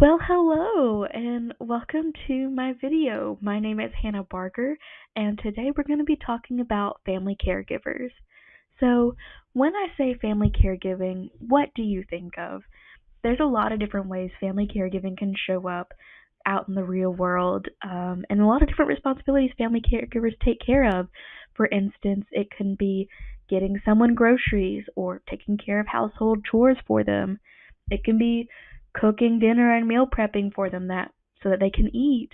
Well, hello and welcome to my video. My name is Hannah Barker, and today we're going to be talking about family caregivers. So, when I say family caregiving, what do you think of? There's a lot of different ways family caregiving can show up out in the real world, and a lot of different responsibilities family caregivers take care of. For instance, it can be getting someone groceries or taking care of household chores for them. It can be cooking dinner and meal prepping for them that so that they can eat.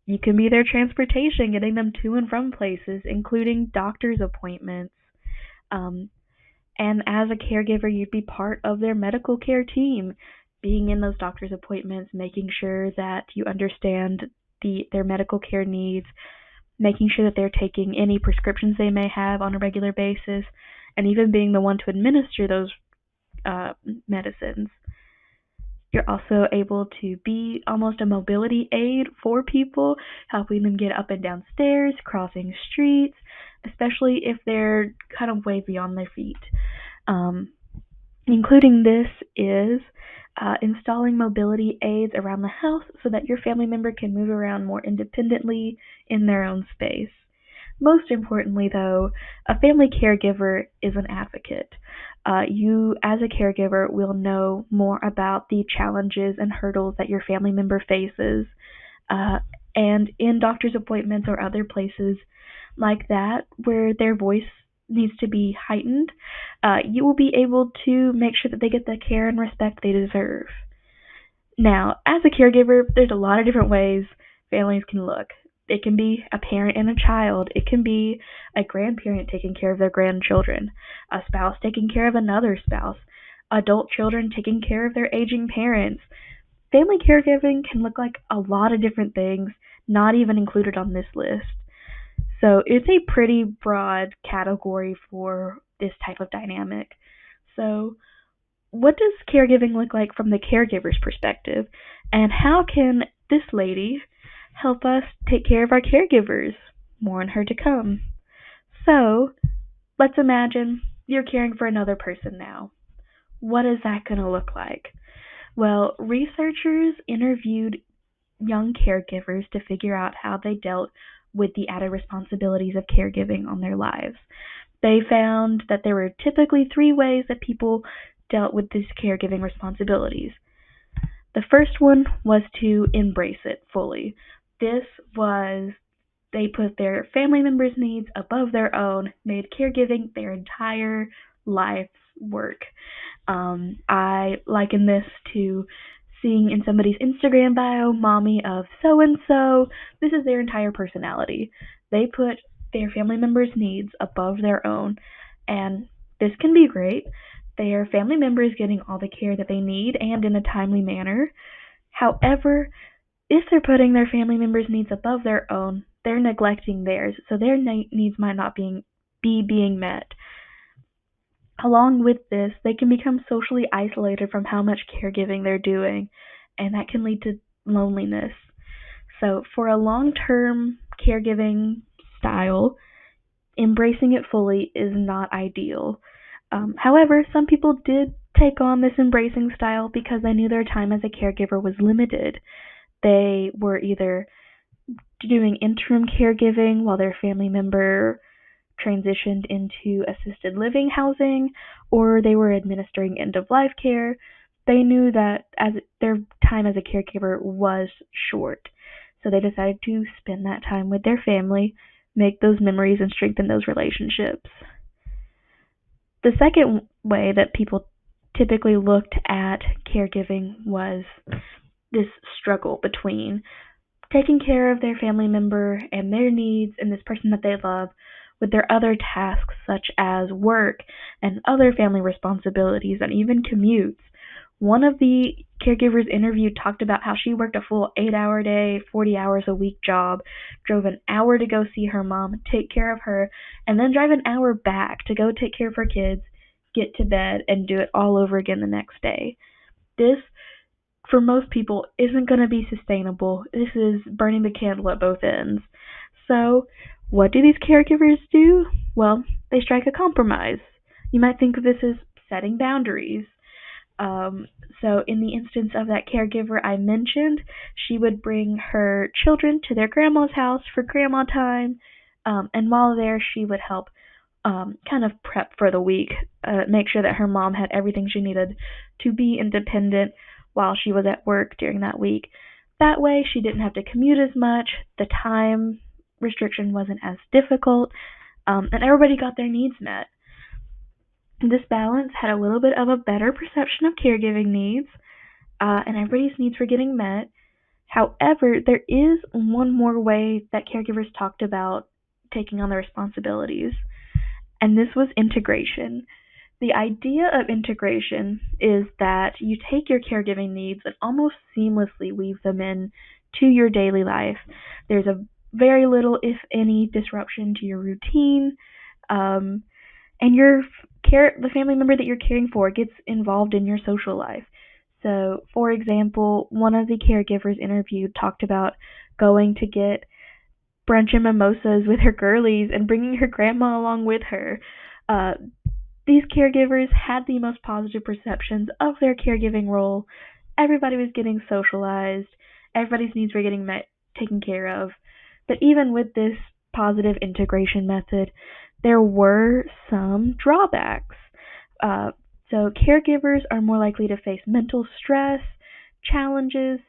You can be their transportation, getting them to and from places, including doctor's appointments. Um, and as a caregiver, you'd be part of their medical care team, being in those doctor's appointments, making sure that you understand their medical care needs, making sure that they're taking any prescriptions they may have on a regular basis, and even being the one to administer those medicines. You're also able to be almost a mobility aid for people, helping them get up and down stairs, crossing streets, especially if they're kind of way beyond their feet. Um, Including this is installing mobility aids around the house so that your family member can move around more independently in their own space. Most importantly, though, a family caregiver is an advocate. You, as a caregiver, will know more about the challenges and hurdles that your family member faces. Uh, and in doctor's appointments or other places like that, where their voice needs to be heightened, you will be able to make sure that they get the care and respect they deserve. Now, as a caregiver, there's a lot of different ways families can look. It can be a parent and a child. It can be a grandparent taking care of their grandchildren, a spouse taking care of another spouse, adult children taking care of their aging parents. Family caregiving can look like a lot of different things, not even included on this list. So it's a pretty broad category for this type of dynamic. So, what does caregiving look like from the caregiver's perspective? And how can this lady help us take care of our caregivers? More on her to come. So, let's imagine you're caring for another person now. What is that going to look like? Well, researchers interviewed young caregivers to figure out how they dealt with the added responsibilities of caregiving on their lives. They found that there were typically three ways that people dealt with these caregiving responsibilities. The first one was to embrace it fully. This was they put their family members' needs above their own, made caregiving their entire life's work. I liken this to seeing in somebody's Instagram bio, mommy of so and so. This is their entire personality. They put their family members' needs above their own, and this can be great. Their family member is getting all the care that they need and in a timely manner. However, if they're putting their family members' needs above their own, they're neglecting theirs, so their needs might not be being met. Along with this, they can become socially isolated from how much caregiving they're doing, and that can lead to loneliness. So, for a long-term caregiving style, embracing it fully is not ideal. However, some people did take on this embracing style because they knew their time as a caregiver was limited. They were either doing interim caregiving while their family member transitioned into assisted living housing, or they were administering end of life care. They knew that as their time as a caregiver was short, so they decided to spend that time with their family, make those memories, and strengthen those relationships. The second way that people typically looked at caregiving was this struggle between taking care of their family member and their needs and this person that they love with their other tasks such as work and other family responsibilities and even commutes. One of the caregivers interviewed talked about how she worked a full 8-hour day, 40 hours a week job, drove an hour to go see her mom, take care of her, and then drive an hour back to go take care of her kids, get to bed, and do it all over again the next day. This, for most people, isn't going to be sustainable. This is burning the candle at both ends. So, what do these caregivers do? Well, they strike a compromise. You might think of this as setting boundaries. So in the instance of that caregiver I mentioned, she would bring her children to their grandma's house for grandma time, and while there, she would help kind of prep for the week, make sure that her mom had everything she needed to be independent while she was at work during that week. That way, she didn't have to commute as much, the time restriction wasn't as difficult, and everybody got their needs met. This balance had a little bit of a better perception of caregiving needs, and everybody's needs were getting met. However, there is one more way that caregivers talked about taking on the responsibilities, and this was integration. The idea of integration is that you take your caregiving needs and almost seamlessly weave them in to your daily life. There's a very little, if any, disruption to your routine, and the family member that you're caring for gets involved in your social life. So, for example, one of the caregivers interviewed talked about going to get brunch and mimosas with her girlies and bringing her grandma along with her. Uh, these caregivers had the most positive perceptions of their caregiving role. Everybody was getting socialized, everybody's needs were getting met, taken care of. But even with this positive integration method, there were some drawbacks. So caregivers are more likely to face mental stress, challenges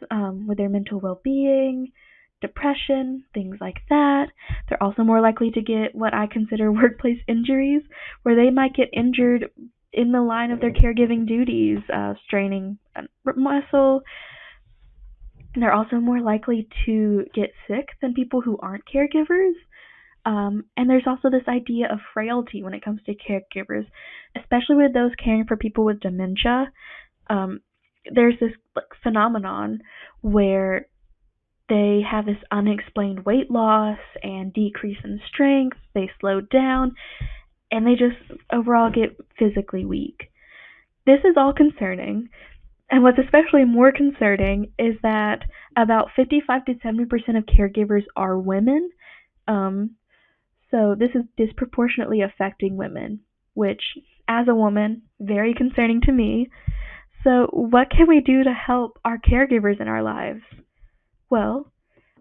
with their mental well-being, depression, things like that. They're also more likely to get what I consider workplace injuries, where they might get injured in the line of their caregiving duties, straining a muscle. They're also more likely to get sick than people who aren't caregivers. And there's also this idea of frailty when it comes to caregivers, especially with those caring for people with dementia. There's this phenomenon where they have this unexplained weight loss and decrease in strength, they slow down, and they just overall get physically weak. This is all concerning, and what's especially more concerning is that about 55 to 70% of caregivers are women. So this is disproportionately affecting women, which, as a woman, very concerning to me. So what can we do to help our caregivers in our lives? Well,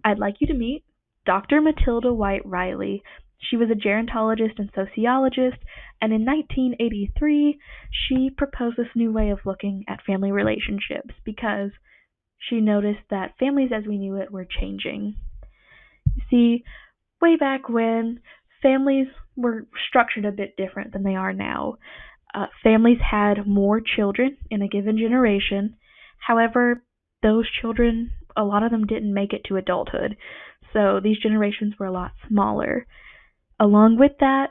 I'd like you to meet Dr. Matilda White Riley. She was a gerontologist and sociologist, and in 1983, she proposed this new way of looking at family relationships because she noticed that families as we knew it were changing. You see, way back when, families were structured a bit different than they are now. Families had more children in a given generation. However, those children, a lot of them didn't make it to adulthood, so these generations were a lot smaller. Along with that,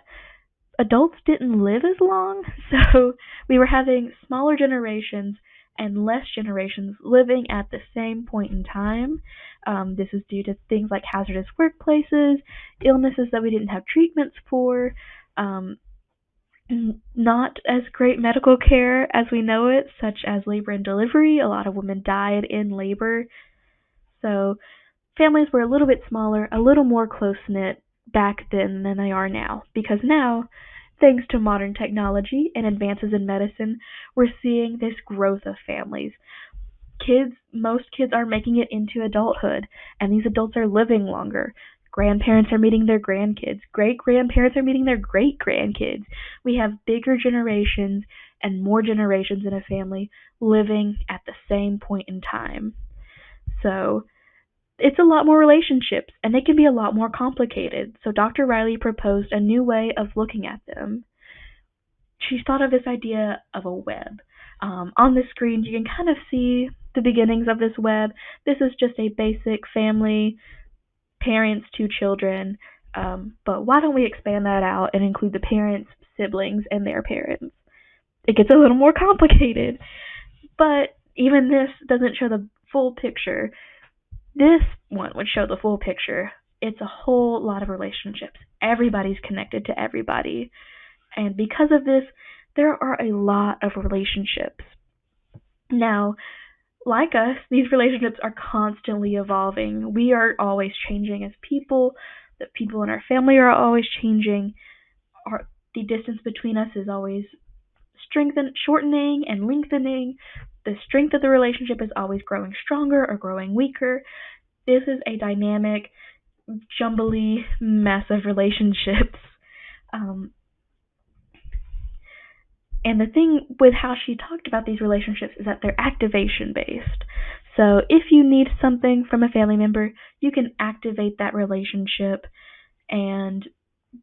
adults didn't live as long, so we were having smaller generations and less generations living at the same point in time. This is due to things like hazardous workplaces, illnesses that we didn't have treatments for, not as great medical care as we know it, such as labor and delivery. A lot of women died in labor. So families were a little bit smaller, a little more close-knit back then than they are now. Because now, thanks to modern technology and advances in medicine, we're seeing this growth of families. Most kids are making it into adulthood, and these adults are living longer. Grandparents are meeting their grandkids. Great-grandparents are meeting their great-grandkids. We have bigger generations and more generations in a family living at the same point in time. So it's a lot more relationships, and they can be a lot more complicated. So Dr. Riley proposed a new way of looking at them. She thought of this idea of a web. On the screen, you can kind of see the beginnings of this web. This is just a basic family, parents, 2 children, but why don't we expand that out and include the parents, siblings, and their parents? It gets a little more complicated, but even this doesn't show the full picture. This one would show the full picture. It's a whole lot of relationships. Everybody's connected to everybody, and because of this, there are a lot of relationships. Now, like us, these relationships are constantly evolving. We are always changing as people. The people in our family are always changing. The distance between us is always shortening and lengthening. The strength of the relationship is always growing stronger or growing weaker. This is a dynamic, jumbly mess of relationships. And the thing with how she talked about these relationships is that they're activation based. So if you need something from a family member, you can activate that relationship and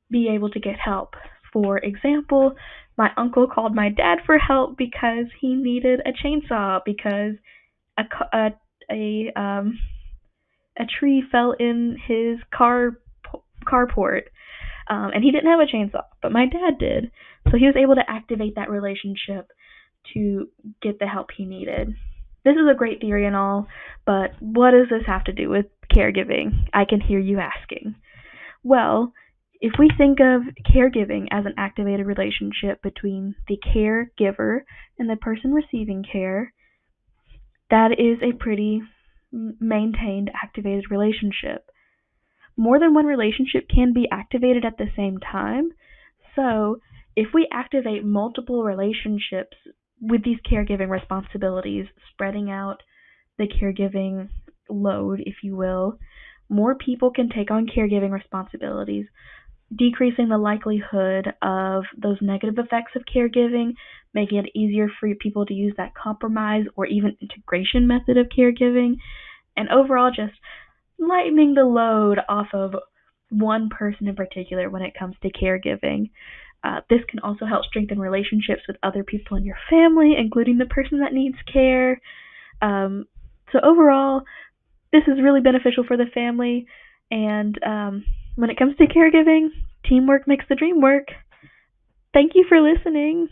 be able to get help. For example, my uncle called my dad for help because he needed a chainsaw because a a tree fell in his carport, and he didn't have a chainsaw, but my dad did. So he was able to activate that relationship to get the help he needed. This is a great theory and all, but what does this have to do with caregiving? I can hear you asking. Well, if we think of caregiving as an activated relationship between the caregiver and the person receiving care, that is a pretty maintained, activated relationship. More than one relationship can be activated at the same time. So, if we activate multiple relationships with these caregiving responsibilities, spreading out the caregiving load, if you will, more people can take on caregiving responsibilities, decreasing the likelihood of those negative effects of caregiving, making it easier for people to use that compromise or even integration method of caregiving, and overall just lightening the load off of one person in particular when it comes to caregiving. This can also help strengthen relationships with other people in your family, including the person that needs care. So overall, this is really beneficial for the family. And when it comes to caregiving, teamwork makes the dream work. Thank you for listening.